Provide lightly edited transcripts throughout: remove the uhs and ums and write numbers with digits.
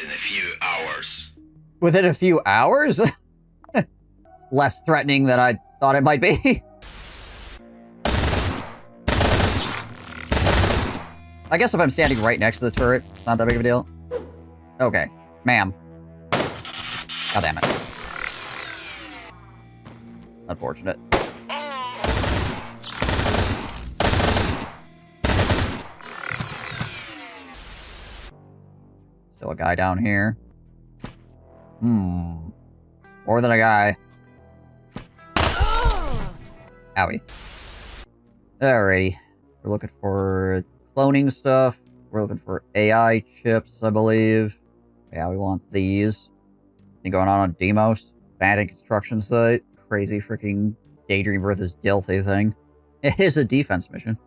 within a few hours. Within a few hours? Less threatening than I thought it might be. I guess if I'm standing right next to the turret, it's not that big of a deal. Okay. Ma'am. God damn it. Unfortunate. Still a guy down here. More than a guy. Owie. Alrighty. We're looking for cloning stuff. We're looking for AI chips, I believe. Yeah, we want these. Anything going on Deimos? Abandoned construction site. Crazy freaking Daydream versus Dilthy thing. It is a defense mission.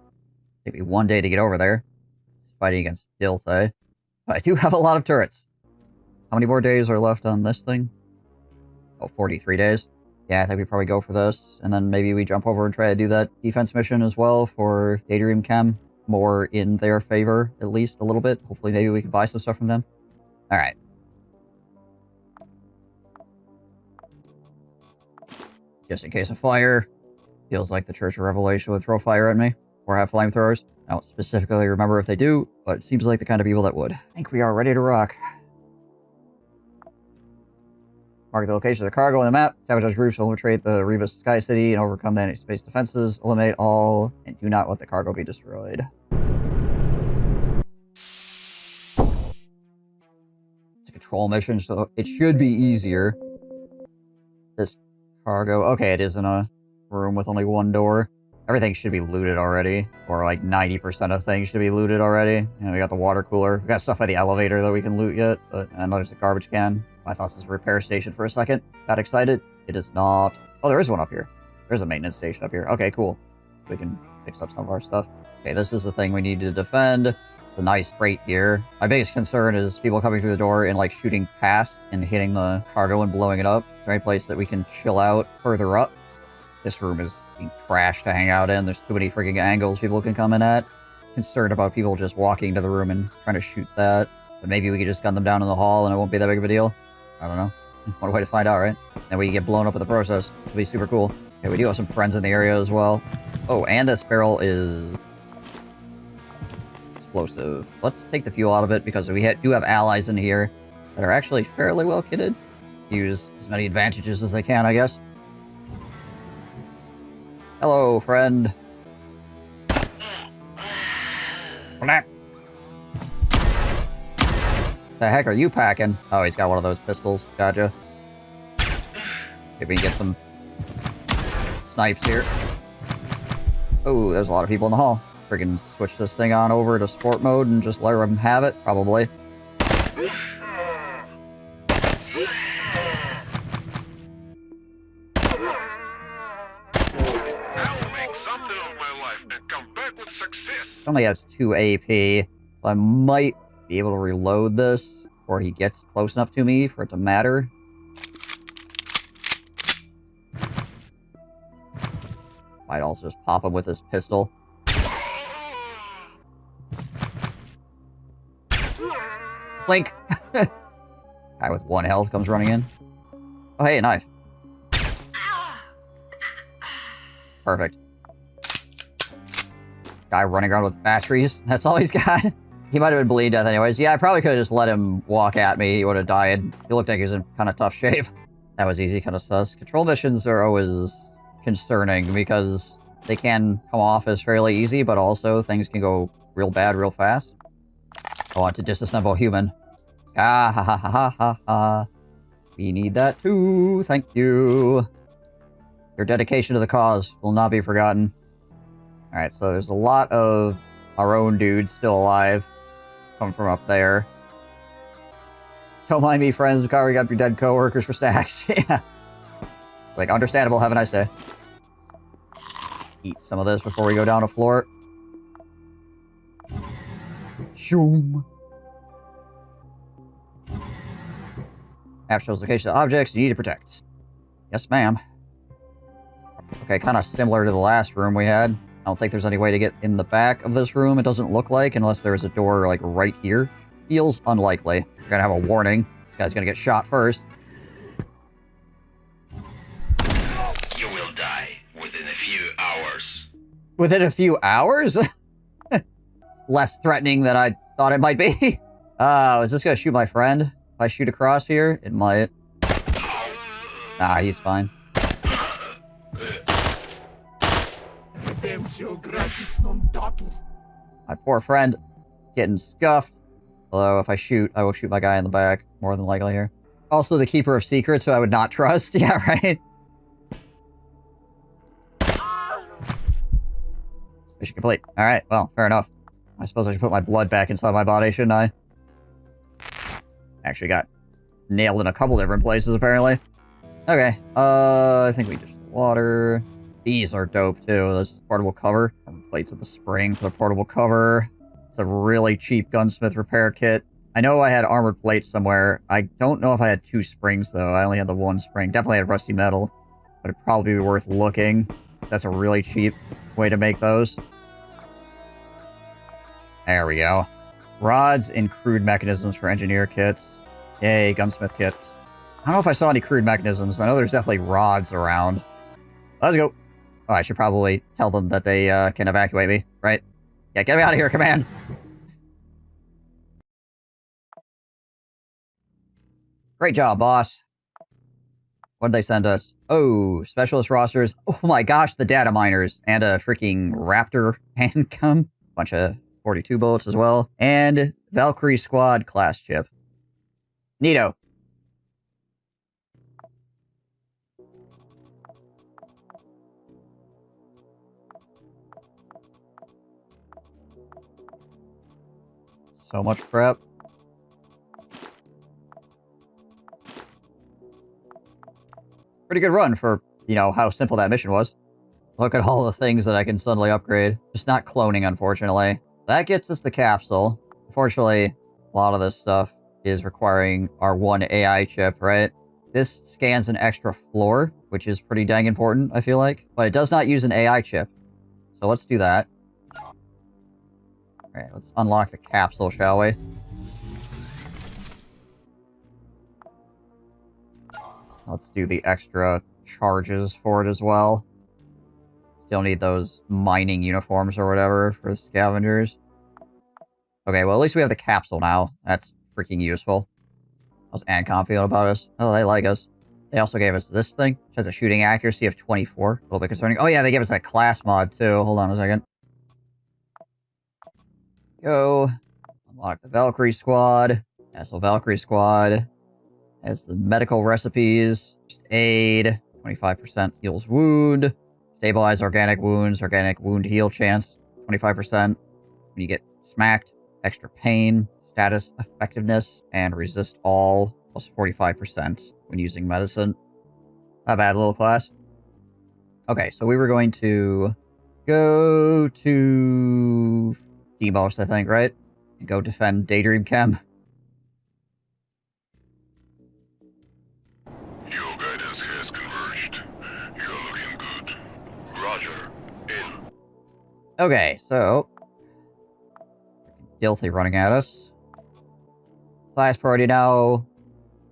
Take me one day to get over there. It's fighting against Dilthy. But I do have a lot of turrets. How many more days are left on this thing? Oh, 43 days. Yeah, I think we probably go for this. And then maybe we jump over and try to do that defense mission as well for Daydream Chem. More in their favor, at least a little bit. Hopefully maybe we can buy some stuff from them. Alright. Just in case of fire. Feels like the Church of Revelation would throw fire at me. Or have flamethrowers. I don't specifically remember if they do, but it seems like the kind of people that would. I think we are ready to rock. Mark the location of the cargo on the map. Sabotage groups will infiltrate the Rebus Sky City and overcome the anti-space defenses. Eliminate all, and do not let the cargo be destroyed. It's a control mission, so it should be easier. This cargo... Okay, it is in a room with only one door. Everything should be looted already. Or like 90% of things should be looted already. You know, we got the water cooler. We got stuff by the elevator that we can loot yet. But I know there's a garbage can. I thought this was a repair station for a second. Got excited. It is not. Oh, there is one up here. There's a maintenance station up here. Okay, cool. We can fix up some of our stuff. Okay, this is the thing we need to defend. The nice crate here. My biggest concern is people coming through the door and like shooting past and hitting the cargo and blowing it up. Is there any place that we can chill out further up? This room is being trashed to hang out in. There's too many freaking angles people can come in at. Concerned about people just walking into the room and trying to shoot that. But maybe we could just gun them down in the hall and it won't be that big of a deal. I don't know. One way to find out, right? And we get blown up in the process. It'll be super cool. Okay, we do have some friends in the area as well. Oh, and this barrel is explosive. Let's take the fuel out of it because we do have allies in here that are actually fairly well kitted. Use as many advantages as they can, I guess. Hello, friend. The heck are you packing? Oh, he's got one of those pistols. Gotcha. See if we can get some snipes here. Oh, there's a lot of people in the hall. Friggin' switch this thing on over to sport mode and just let them have it, probably. Only has 2 AP, so I might be able to reload this before he gets close enough to me for it to matter. Might also just pop him with his pistol. Blink! Guy with 1 health comes running in. Oh, hey, a knife. Perfect. Guy running around with batteries. That's all he's got. He might have been bleed death anyways. Yeah, I probably could have just let him walk at me. He would have died. He looked like he was in kind of tough shape. That was easy, kind of sus. Control missions are always concerning because they can come off as fairly easy, but also things can go real bad real fast. I want to disassemble human. Ah, ha, ha, ha, ha, ha, ha. We need that too. Thank you. Your dedication to the cause will not be forgotten. Alright, so there's a lot of our own dudes still alive. Come from up there. Don't mind me, friends. We covering up your dead co-workers for stacks. Yeah. Like, understandable. Have a nice day. Eat some of this before we go down a floor. Shoom. Map shows location of objects you need to protect. Yes, ma'am. Okay, kind of similar to the last room we had. I don't think there's any way to get in the back of this room, it doesn't look like, unless there's a door, like, right here. feels unlikely. We're gonna have a warning. This guy's gonna get shot first. You will die within a few hours. Within a few hours? Less threatening than I thought it might be. Is this gonna shoot my friend? If I shoot across here, it might. Nah, he's fine. My poor friend getting scuffed. Although, if I shoot, I will shoot my guy in the back, more than likely here. Also, the Keeper of Secrets, who I would not trust. Yeah, right? Mission complete. Alright, well, fair enough. I suppose I should put my blood back inside my body, shouldn't I? Actually got nailed in a couple different places, apparently. Okay, I think we just water. These are dope, too. This is portable cover. Plates of the spring for the portable cover. It's a really cheap gunsmith repair kit. I know I had armored plates somewhere. I don't know if I had 2 springs, though. I only had the 1 spring. Definitely had rusty metal. But it'd probably be worth looking. That's a really cheap way to make those. There we go. Rods and crude mechanisms for engineer kits. Yay, gunsmith kits. I don't know if I saw any crude mechanisms. I know there's definitely rods around. Let's go. Oh, I should probably tell them that they can evacuate me, right? Yeah, get me out of here, command! Great job, boss. What did they send us? Oh, specialist rosters. Oh my gosh, the data miners. And a freaking Raptor handgun. Bunch of 42 bullets as well. And Valkyrie Squad class chip. Neato. So much crap. Pretty good run for, you know, how simple that mission was. Look at all the things that I can suddenly upgrade. Just not cloning, unfortunately. That gets us the capsule. Unfortunately, a lot of this stuff is requiring our 1 AI chip, right? This scans an extra floor, which is pretty dang important, I feel like. But it does not use an AI chip. So let's do that. Alright, let's unlock the capsule, shall we? Let's do the extra charges for it as well. Still need those mining uniforms or whatever for the scavengers. Okay, well, at least we have the capsule now. That's freaking useful. How's Ancom feeling about us? Oh, they like us. They also gave us this thing, which has a shooting accuracy of 24. A little bit concerning. Oh, yeah, they gave us that class mod, too. Hold on a second. Go. Unlock the Valkyrie Squad. Castle Valkyrie Squad. Has the medical recipes. Just aid. 25% heals wound. Stabilize organic wounds. Organic wound heal chance. 25% when you get smacked. Extra pain. Status effectiveness. And resist all. Plus 45% when using medicine. Not bad, little class. Okay, so we were going to go to Demos, I think, right? And go defend Daydream Chem. Your guidance has converged. You're looking good. Roger. In. Okay, so Dilthy running at us. Highest priority now.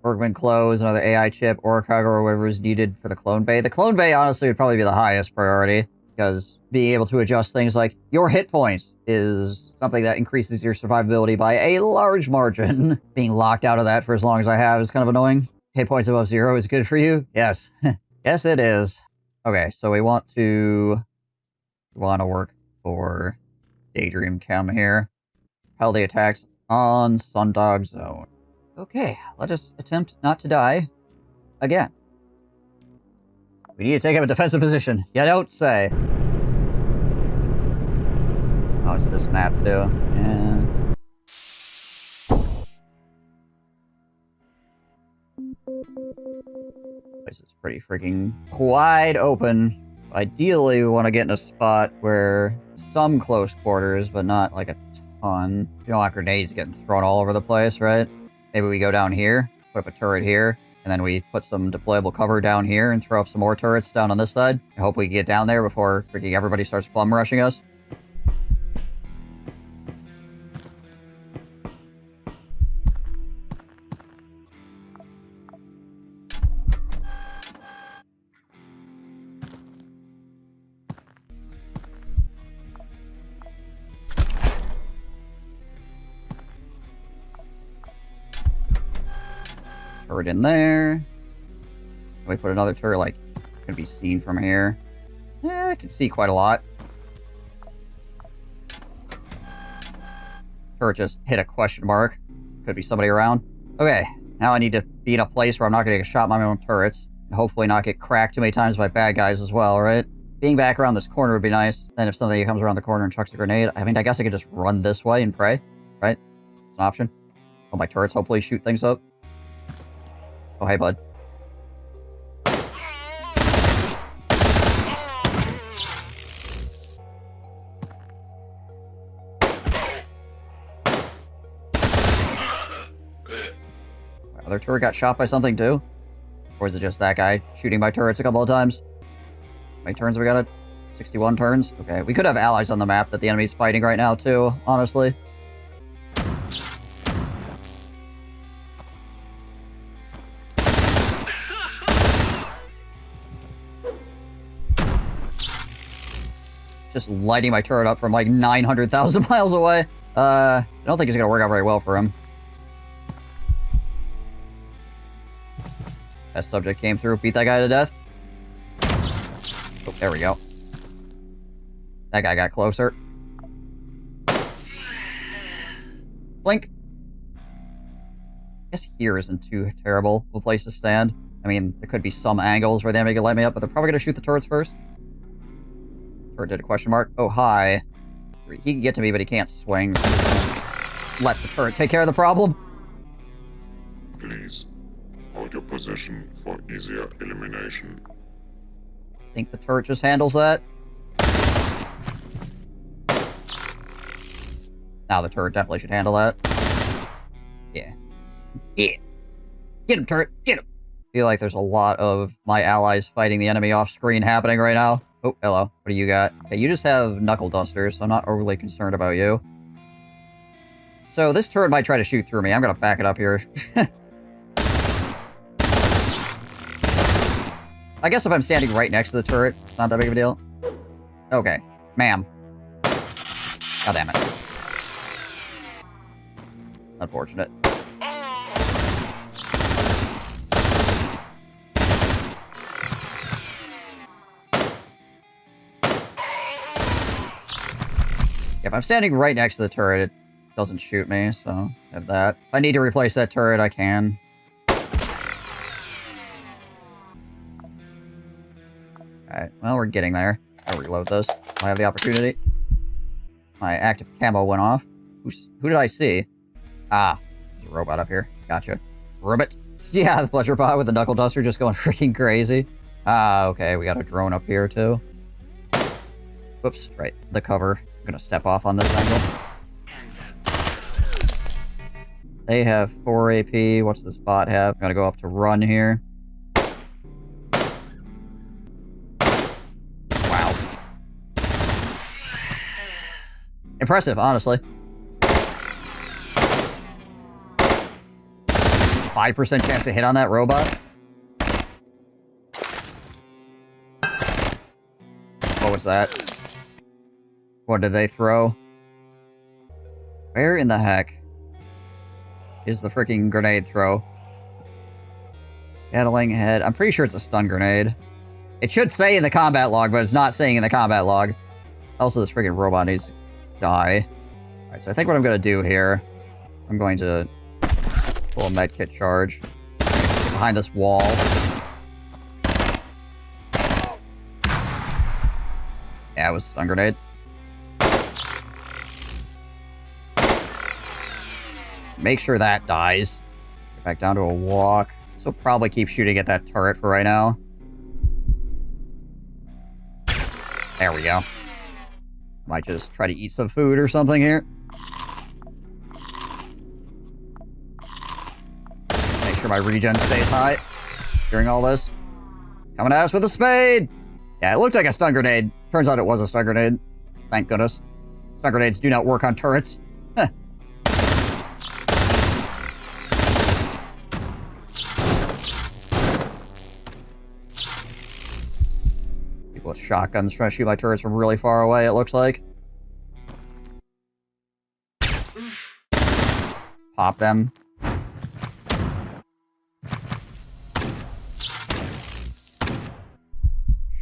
Bergman close, another AI chip, or cargo, or whatever is needed for the clone bay. The clone bay, honestly, would probably be the highest priority, because being able to adjust things like your hit points is something that increases your survivability by a large margin. Being locked out of that for as long as I have is kind of annoying. Hit points above 0 is good for you? Yes. Yes, it is. Okay, so we want to work for Daydream Chem here. Hell the attacks on Sundog Zone. Okay, let us attempt not to die again. We need to take up a defensive position. You don't say. Oh, it's this map too. Yeah. Place is pretty freaking wide open. Ideally, we want to get in a spot where some close quarters, but not like a ton. You don't want grenades getting thrown all over the place, right? Maybe we go down here, put up a turret here, and then we put some deployable cover down here and throw up some more turrets down on this side. I hope we can get down there before freaking everybody starts plum rushing us. turret in there. Can we put another turret, like, can be seen from here? Yeah, I can see quite a lot. Turret just hit a question mark. Could be somebody around. Okay, now I need to be in a place where I'm not going to get shot by my own turrets. And hopefully not get cracked too many times by bad guys as well, right? Being back around this corner would be nice. Then if somebody comes around the corner and chucks a grenade, I mean, I guess I could just run this way and pray, right? It's an option. Oh, my turrets hopefully shoot things up. Oh, hey, bud. Other turret got shot by something too? Or is it just that guy shooting my turrets a couple of times? How many turns we got it? 61 turns? Okay, we could have allies on the map that the enemy's fighting right now too, honestly. Just lighting my turret up from like 900,000 miles away. I don't think it's gonna work out very well for him. Test subject came through, beat that guy to death. Oh, there we go. That guy got closer. Blink. I guess here isn't too terrible of a place to stand. I mean, there could be some angles where the enemy can light me up, but they're probably going to shoot the turrets first. Turret did a question mark. Oh, hi. He can get to me, but he can't swing. Let the turret take care of the problem. Please, hold your position for easier elimination. Think the turret just handles that? Now the turret definitely should handle that. Yeah. Yeah. Get him, turret. Get him. I feel like there's a lot of my allies fighting the enemy off screen happening right now. Oh, hello. What do you got? Okay, you just have knuckle dusters, so I'm not overly concerned about you. So this turret might try to shoot through me. I'm gonna back it up here. I guess if I'm standing right next to the turret, it's not that big of a deal. Okay. Ma'am. God damn it. Unfortunate. If I'm standing right next to the turret, it doesn't shoot me, so I have that. If I need to replace that turret, I can. Alright, well, we're getting there. I'll reload this. I have the opportunity. My active camo went off. Who did I see? Ah, there's a robot up here. Gotcha. Ribbit. Yeah, the pleasure bot with the knuckle duster just going freaking crazy. Ah, okay, we got a drone up here, too. Whoops, right, the cover. I'm gonna step off on this angle. They have 4 AP. What's this bot have? I'm gonna go up to run here. Wow. Impressive, honestly. 5% chance to hit on that robot? What was that? What did they throw? Where in the heck is the freaking grenade throw? Gatling head. I'm pretty sure it's a stun grenade. It should say in the combat log, but it's not saying in the combat log. Also, this freaking robot needs to die. Alright, so I think what I'm going to do here, I'm going to pull a medkit charge. Get behind this wall. Yeah, it was a stun grenade. Make sure that dies. Get back down to a walk. So probably keep shooting at that turret for right now. There we go. Might just try to eat some food or something here. Make sure my regen stays high during all this. Coming at us with a spade! Yeah, it looked like a stun grenade. Turns out it was a stun grenade. Thank goodness. Stun grenades do not work on turrets. People with shotguns trying to shoot my turrets from really far away, it looks like. Pop them.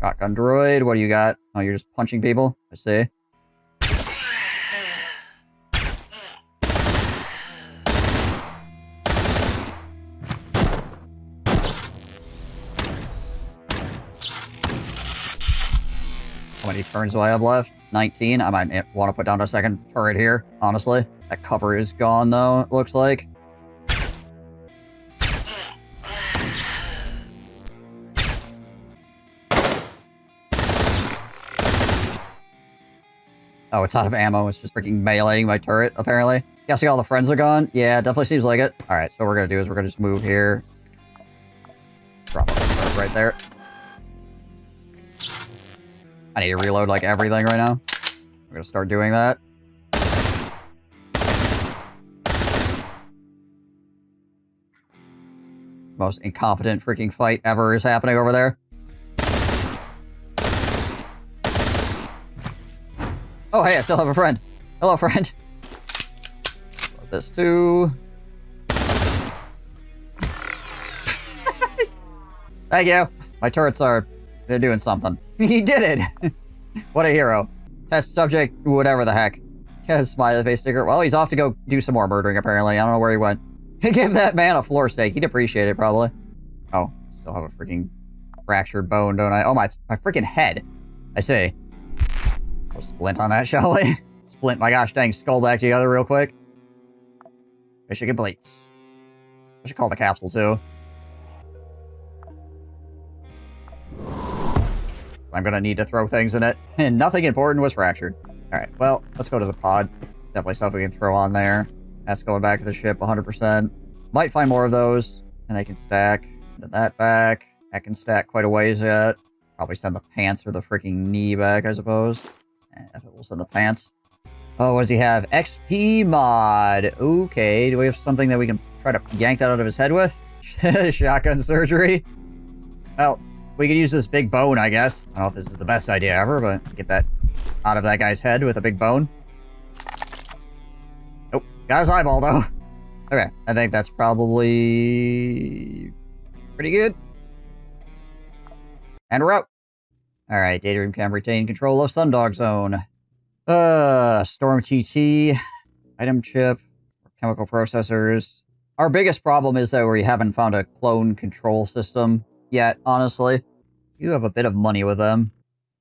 Shotgun droid, what do you got? Oh, you're just punching people? I see. How many turns do I have left? 19. I might want to put down a second turret here, honestly. That cover is gone, though, it looks like. Oh, it's out of ammo. It's just freaking meleeing my turret, apparently. Guessing all the friends are gone? Yeah, definitely seems like it. Alright, so what we're gonna do is we're gonna just move here. Drop a turret right there. I need to reload, like, everything right now. We're gonna start doing that. Most incompetent freaking fight ever is happening over there. Oh, hey, I still have a friend. Hello, friend. This too. Thank you. My turrets they're doing something. He did it. What a hero. Test subject, whatever the heck. Has smiley face sticker. Well, he's off to go do some more murdering, apparently. I don't know where he went. Give that man a floor steak. He'd appreciate it, probably. Oh, still have a freaking fractured bone, don't I? Oh, my freaking head. I see. We'll splint on that, shall we? Splint my gosh dang skull back together real quick. Mission complete. I should call the capsule, too. I'm gonna need to throw things in it. And nothing important was fractured. Alright, well, let's go to the pod. Definitely stuff we can throw on there. That's going back to the ship 100%. Might find more of those. And they can stack. Send that back. That can stack quite a ways yet. Probably send the pants or the freaking knee back, I suppose. If it will send the pants. Oh, what does he have? XP mod. Okay, do we have something that we can try to yank that out of his head with? Shotgun surgery? Well, we could use this big bone, I guess. I don't know if this is the best idea ever, but get that out of that guy's head with a big bone. Nope. Got his eyeball, though. Okay, I think that's probably pretty good. And we're out. Alright, data room can retain control of Sundog Zone. Storm TT, item chip, chemical processors. Our biggest problem is that we haven't found a clone control system yet, honestly. You have a bit of money with them.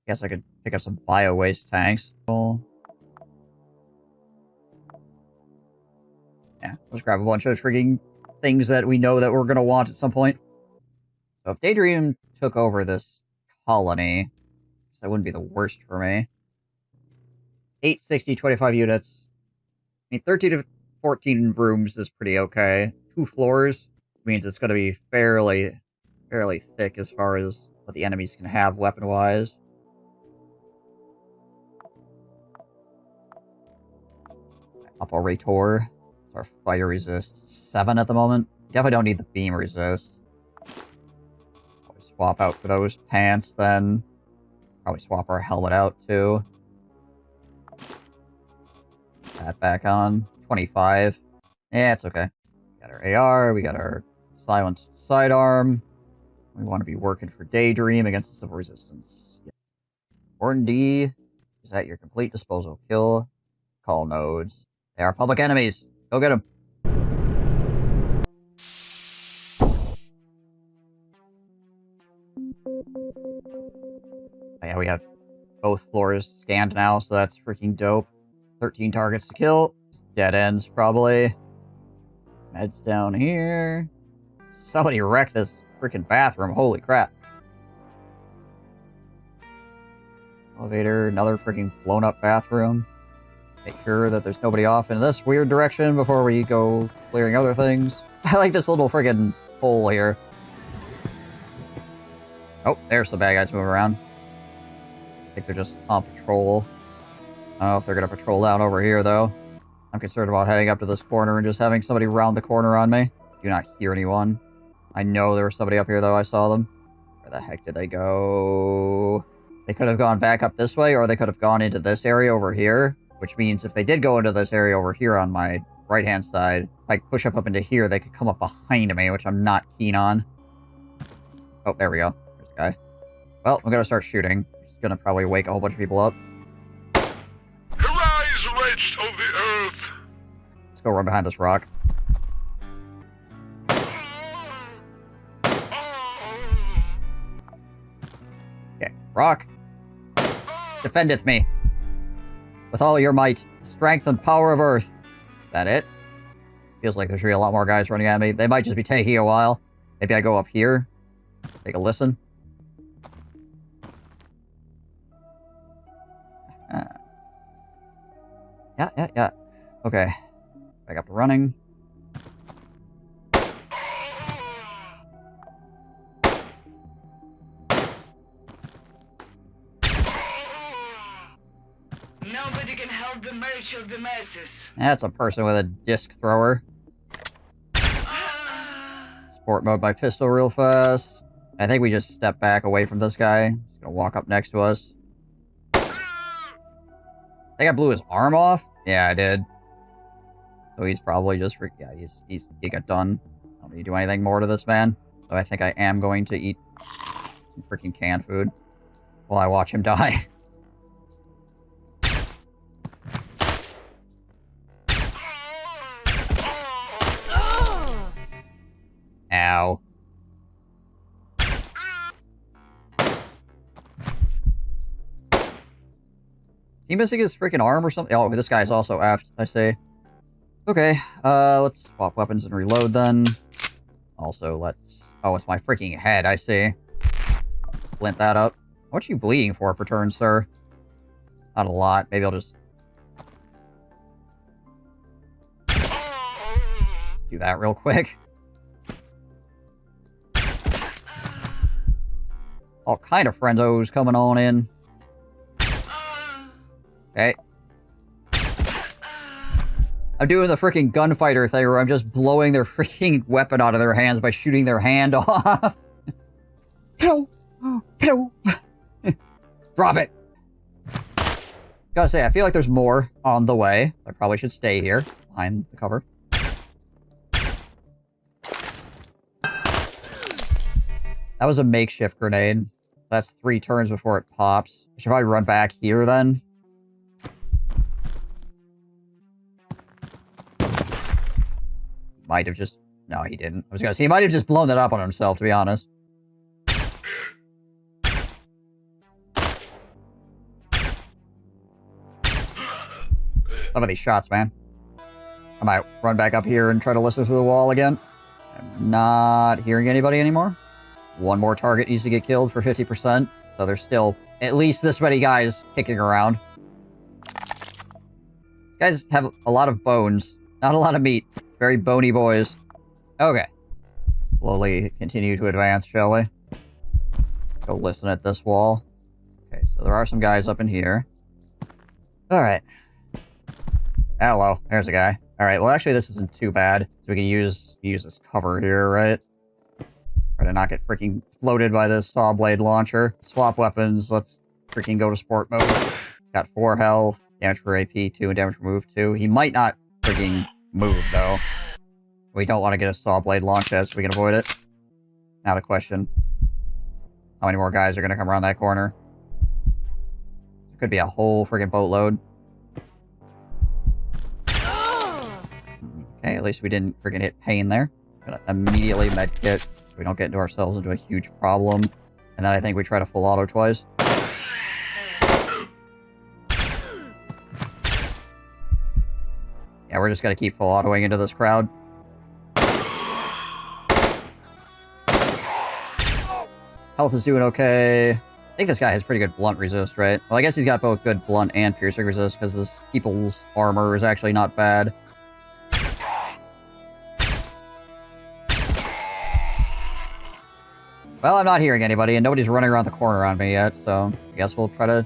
Guess I could pick up some bio-waste tanks. Cool. Yeah, let's grab a bunch of freaking things that we know that we're gonna want at some point. So if Daydream took over this colony, that wouldn't be the worst for me. 860, 25 units. I mean, 13 to 14 rooms is pretty okay. 2 floors means it's going to be fairly thick as far as what the enemies can have weapon-wise. Operator. Our fire resist. 7 at the moment. Definitely don't need the beam resist. Probably swap out for those pants then. Probably swap our helmet out too. That back on. 25. Yeah, it's okay. We got our AR, we got our silenced sidearm. We want to be working for Daydream against the Civil Resistance. Yeah. Warden D is at your complete disposal. Kill call nodes. They are public enemies. Go get them. Oh, yeah, we have both floors scanned now, so that's freaking dope. 13 targets to kill. Dead ends, probably. Meds down here. Somebody wrecked this freaking bathroom. Holy crap. Elevator, another freaking blown up bathroom. Make sure that there's nobody off in this weird direction before we go clearing other things. I like this little friggin' hole here. Oh, there's some bad guys moving around. I think they're just on patrol. I don't know if they're going to patrol down over here, though. I'm concerned about heading up to this corner and just having somebody round the corner on me. Do not hear anyone. I know there was somebody up here, though. I saw them. Where the heck did they go? They could have gone back up this way, or they could have gone into this area over here. Which means if they did go into this area over here on my right-hand side, if I push up into here, they could come up behind me, which I'm not keen on. Oh, there we go. There's a guy. Well, I'm gonna start shooting. It's gonna probably wake a whole bunch of people up. Arise, wretch of the earth! Let's go run behind this rock. Okay, rock. Defendeth me. With all your might, strength and power of earth. Is that it? Feels like there should be a lot more guys running at me. They might just be taking a while. Maybe I go up here. Take a listen. Yeah. Okay. Back up to running. Nobody can help the march of the masses. That's a person with a disc thrower. Sport mode my pistol real fast. I think we just step back away from this guy. He's gonna walk up next to us. I think I blew his arm off? Yeah, I did. So he's probably just... Yeah, he got done. I don't need to do anything more to this man. So I think I am going to eat some freaking canned food while I watch him die. Ow. Is he missing his freaking arm or something? Oh, this guy's also aft, I see. Okay, let's swap weapons and reload then. Also, let's... Oh, it's my freaking head, I see. Splint that up. What you bleeding for per turn, sir? Not a lot. Maybe I'll just... do that real quick. All kind of friendos coming on in. Okay. I'm doing the freaking gunfighter thing where I'm just blowing their freaking weapon out of their hands by shooting their hand off. Pew! Pew! Drop it! Gotta say, I feel like there's more on the way. I probably should stay here, behind the cover. That was a makeshift grenade. That's 3 turns before it pops. I should probably run back here then. Might have just... No, he didn't. I was gonna say, he might have just blown that up on himself, to be honest. Some of these shots, man. I might run back up here and try to listen to the wall again. I'm not hearing anybody anymore. One more target needs to get killed for 50%. So there's still at least this many guys kicking around. These guys have a lot of bones. Not a lot of meat. Very bony boys. Okay. Slowly continue to advance, shall we? Go listen at this wall. Okay, so there are some guys up in here. Alright. Hello. There's a guy. Alright, well actually this isn't too bad. So we can use this cover here, right? Try to not get freaking floated by this saw blade launcher. Swap weapons. Let's freaking go to sport mode. Got 4 health. Damage for AP 2 and damage for move 2. He might not freaking move, though. We don't want to get a saw blade launch as we can avoid it. Now the question. How many more guys are going to come around that corner? There could be a whole freaking boatload. Okay, at least we didn't freaking hit pain there. Gonna immediately medkit so we don't get ourselves into a huge problem. And then I think we try to full auto twice. Yeah, we're just gonna keep full autoing into this crowd. Health is doing okay. I think this guy has pretty good blunt resist, right? Well, I guess he's got both good blunt and piercing resist, because this people's armor is actually not bad. Well, I'm not hearing anybody, and nobody's running around the corner on me yet, so I guess we'll try to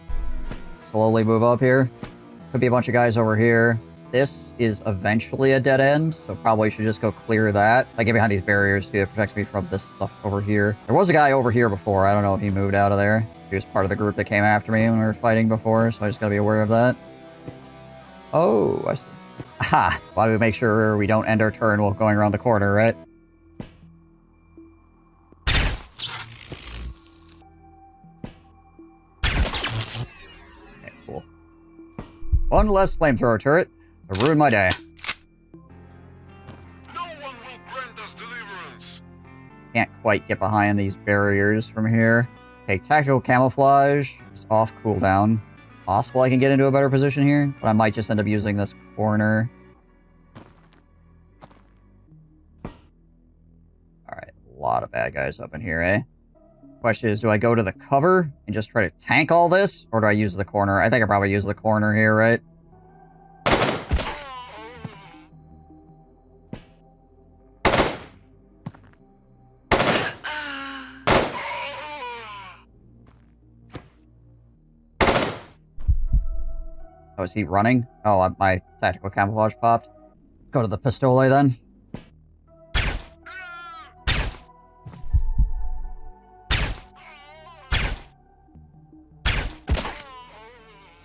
slowly move up here. Could be a bunch of guys over here. This is eventually a dead end, so probably should just go clear that. I get behind these barriers, too. It protects me from this stuff over here. There was a guy over here before. I don't know if he moved out of there. He was part of the group that came after me when we were fighting before, so I just gotta be aware of that. Oh, I see. Aha! Why we make sure we don't end our turn while going around the corner, right? One less flamethrower turret to ruin my day. No one will grant us deliverance. Can't quite get behind these barriers from here. Okay, tactical camouflage is off cooldown. It's possible I can get into a better position here, but I might just end up using this corner. Alright, a lot of bad guys up in here, eh? Question is, do I go to the cover and just try to tank all this? Or do I use the corner? I think I probably use the corner here, right? Oh, is he running? Oh, my tactical camouflage popped. Go to the pistole then.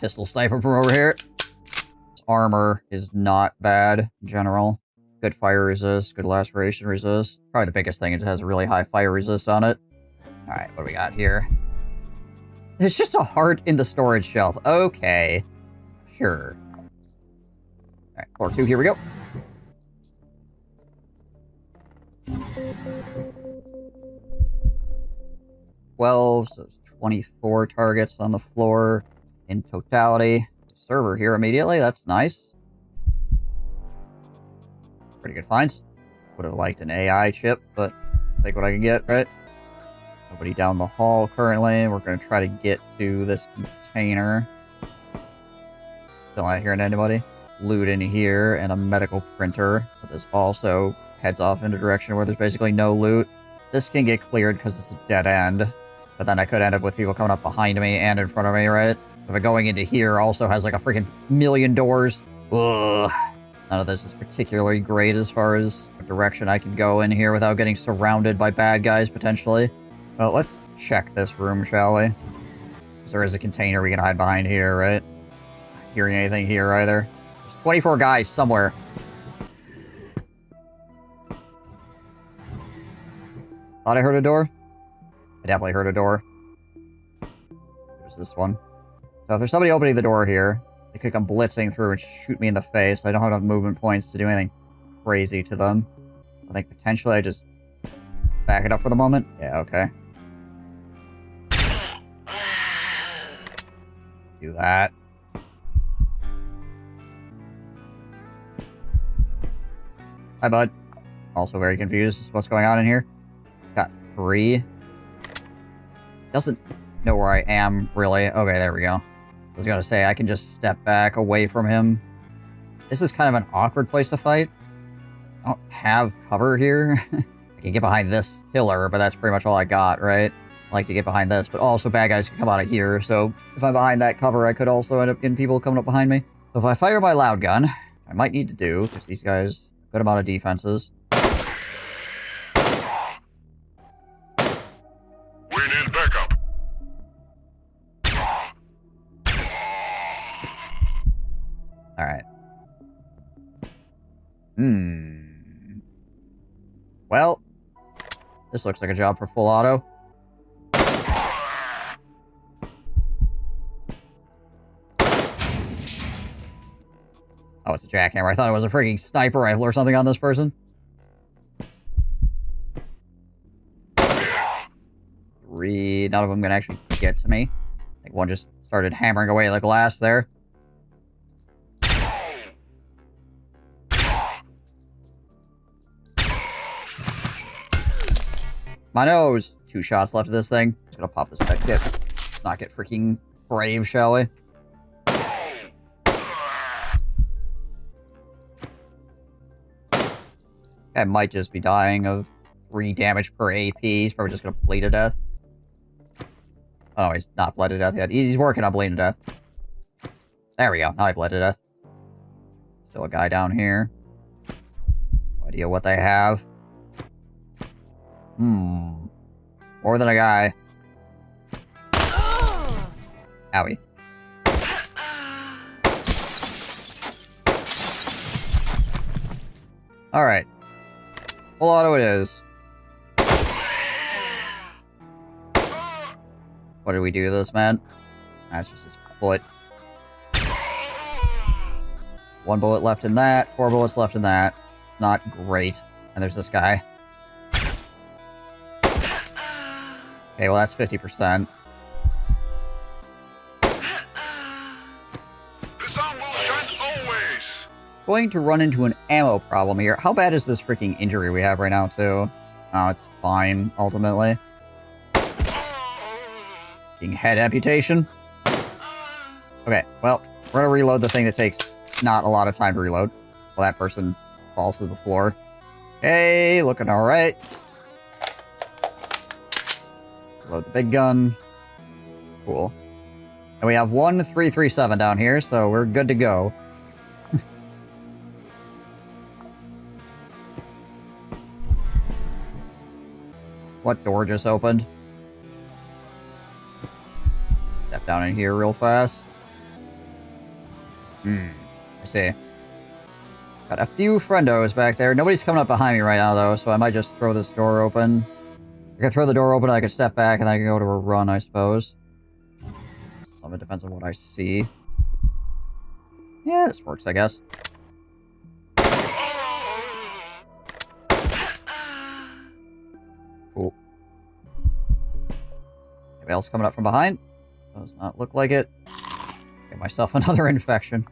Pistol sniper from over here. His armor is not bad in general. Good fire resist, good laceration resist. Probably the biggest thing, it has a really high fire resist on it. Alright, what do we got here? There's just a heart in the storage shelf. Okay. Sure. Alright, floor 2, here we go. So it's 24 targets on the floor. In totality, server here immediately. That's nice. Pretty good finds. Would have liked an AI chip, but take what I can get, right? Nobody down the hall currently. We're going to try to get to this container. Still not hearing anybody. Loot in here and a medical printer. But this also heads off in a direction where there's basically no loot. This can get cleared because it's a dead end. But then I could end up with people coming up behind me and in front of me, right? But going into here also has like a freaking million doors. Ugh. None of this is particularly great as far as what direction I can go in here without getting surrounded by bad guys, potentially. Well, let's check this room, shall we? Because there is a container we can hide behind here, right? Not hearing anything here either. There's 24 guys somewhere. Thought I heard a door? I definitely heard a door. There's this one. So if there's somebody opening the door here, they could come blitzing through and shoot me in the face. I don't have enough movement points to do anything crazy to them. I think potentially I just back it up for the moment. Yeah, okay. Do that. Hi, bud. Also very confused as to what's going on in here. Got 3. Doesn't know where I am, really. Okay, there we go. I was gonna say, I can just step back away from him. This is kind of an awkward place to fight. I don't have cover here. I can get behind this pillar, but that's pretty much all I got, right? I like to get behind this, but also bad guys can come out of here, so if I'm behind that cover, I could also end up getting people coming up behind me. So if I fire my loud gun, I might need to do, because these guys have a good amount of defenses. We need backup. Alright. Well, this looks like a job for full auto. Oh, it's a jackhammer. I thought it was a freaking sniper rifle or something on this person. 3. None of them can actually get to me. I think one just started hammering away like glass there. My nose! 2 shots left of this thing. Just gonna pop this med kit. Let's not get freaking brave, shall we? I might just be dying of 3 damage per AP. He's probably just gonna bleed to death. Oh, no, he's not bled to death yet. He's working on bleeding to death. There we go. Now I bled to death. Still a guy down here. No idea what they have. More than a guy. Owie. Alright. Full auto it is. What did we do to this man? That's just his foot. 1 bullet left in that, 4 bullets left in that. It's not great. And there's this guy. Okay, well that's 50%. The sun will shine always. Going to run into an ammo problem here. How bad is this freaking injury we have right now, too? Oh, it's fine, ultimately. Freaking head amputation. Okay, well, we're gonna reload the thing that takes not a lot of time to reload. Well, that person falls to the floor. Okay, looking alright. Load the big gun. Cool. And we have 1337 down here, so we're good to go. What door just opened? Step down in here real fast. I see. Got a few friendos back there. Nobody's coming up behind me right now, though, so I might just throw this door open. I can throw the door open, I can step back, and I can go to a run, I suppose. Some of it depends on what I see. Yeah, this works, I guess. Cool. Anybody else coming up from behind? Does not look like it. Get myself another infection.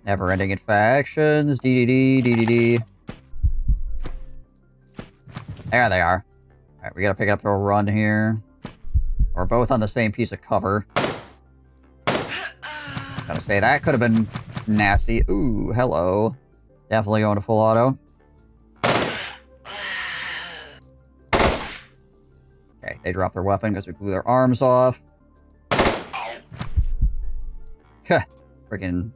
Never-ending infections. DDD, DDD. There they are. Alright, we gotta pick it up to a run here. We're both on the same piece of cover. Gotta say, that could have been nasty. Ooh, hello. Definitely going to full auto. Okay, they dropped their weapon because we blew their arms off. Freaking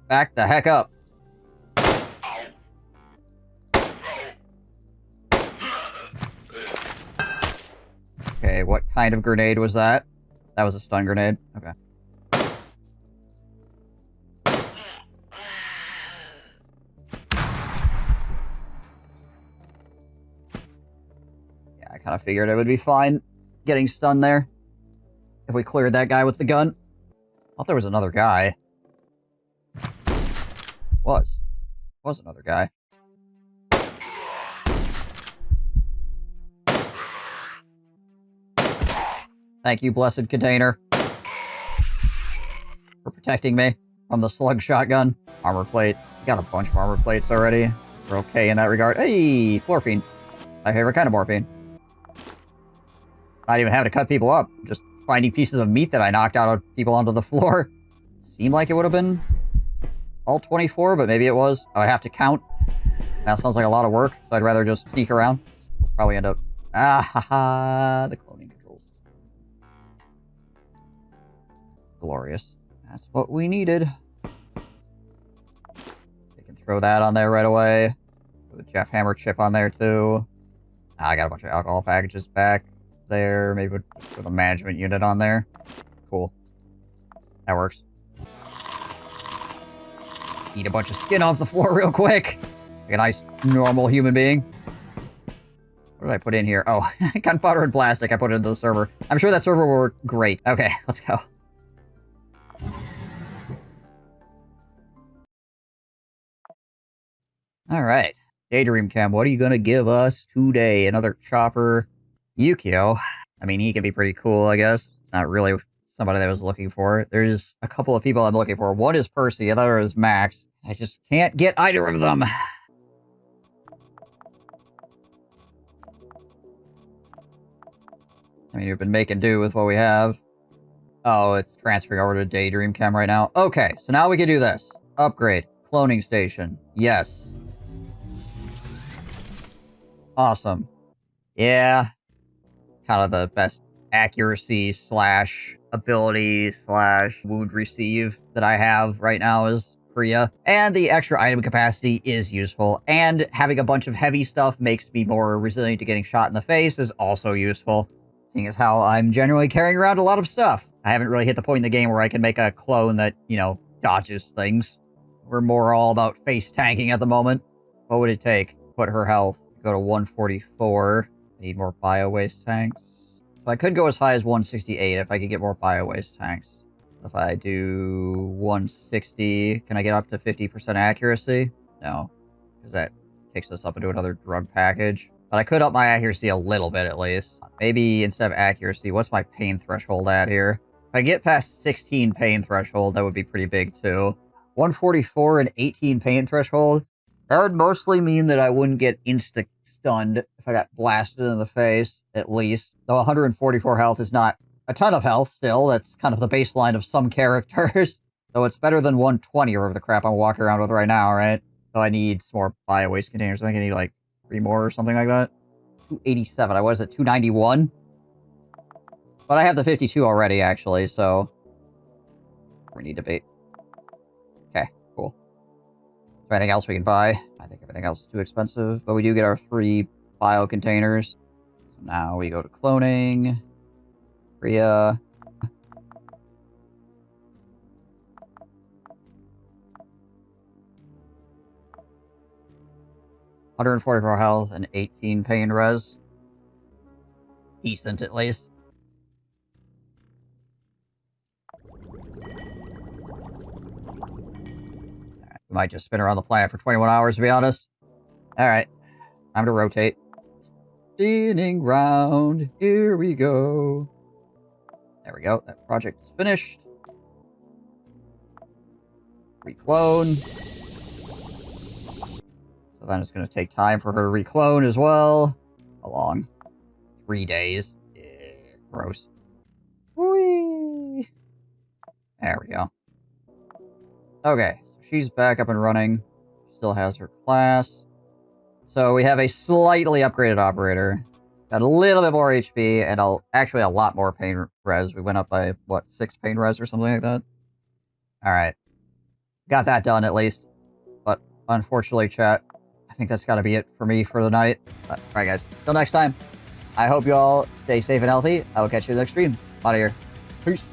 back the heck up. Okay, what kind of grenade was that? That was a stun grenade. Okay. Yeah, I kind of figured it would be fine getting stunned there. If we cleared that guy with the gun. I thought there was another guy. Was another guy. Thank you, blessed container, for protecting me from the slug shotgun. Armor plates. Got a bunch of armor plates already. We're okay in that regard. Hey, morphine. My favorite kind of morphine. Not even having to cut people up. Just finding pieces of meat that I knocked out of people onto the floor. Seemed like it would have been all 24, but maybe it was. I would have to count. That sounds like a lot of work, so I'd rather just sneak around. We'll probably end up... the cloning controls. Glorious. That's what we needed. They can throw that on there right away. Put a Jeff Hammer chip on there, too. I got a bunch of alcohol packages back there. Maybe put a management unit on there. Cool. That works. Eat a bunch of skin off the floor real quick. Like a nice, normal human being. What did I put in here? Oh, gunpowder and plastic. I put it into the server. I'm sure that server will work great. Okay, let's go. Alright. Daydream Chem, what are you gonna give us today? Another chopper. Yukio. I mean, he can be pretty cool, I guess. It's not really somebody that I was looking for. There's a couple of people I'm looking for. One is Percy, the other is Max. I just can't get either of them. I mean, we've been making do with what we have. Oh, it's transferring over to Daydream Chem right now. Okay, so now we can do this. Upgrade. Cloning station. Yes. Awesome. Yeah. Kind of the best accuracy slash ability slash wound receive that I have right now is Priya. And the extra item capacity is useful. And having a bunch of heavy stuff makes me more resilient to getting shot in the face is also useful. Seeing as how I'm generally carrying around a lot of stuff. I haven't really hit the point in the game where I can make a clone that, you know, dodges things. We're more all about face tanking at the moment. What would it take? Put her health. Go to 144. I need more bio waste tanks. So I could go as high as 168 if I could get more bio waste tanks. If I do 160, can I get up to 50% accuracy? No, because that takes us up into another drug package. But I could up my accuracy a little bit at least. Maybe instead of accuracy, what's my pain threshold at here? If I get past 16 pain threshold, that would be pretty big too. 144 and 18 pain threshold. That would mostly mean that I wouldn't get insta-stunned if I got blasted in the face, at least. Though 144 health is not a ton of health still. That's kind of the baseline of some characters. So it's better than 120 or the crap I'm walking around with right now, right? So I need some more bio-waste containers. I think I need like 3 more or something like that. 287. I was at 291. But I have the 52 already, actually, so we need to be. Okay, cool. Is there anything else we can buy? I think everything else is too expensive, but we do get our 3 bio containers. So now we go to cloning. Rhea. $144 health and 18 pain res. Decent, at least. We might just spin around the planet for 21 hours, to be honest. Alright. Time to rotate. Spinning round. Here we go. There we go. That project is finished. Reclone. So then it's going to take time for her to reclone as well. How long? 3 days. Yeah, gross. Whee! There we go. Okay. She's back up and running. Still has her class. So we have a slightly upgraded operator. Got a little bit more HP and actually a lot more pain res. We went up by, what, 6 pain res or something like that? Alright. Got that done at least. But unfortunately, chat, I think that's got to be it for me for the night. Alright guys, till next time. I hope you all stay safe and healthy. I will catch you in the next stream. Out of here. Peace.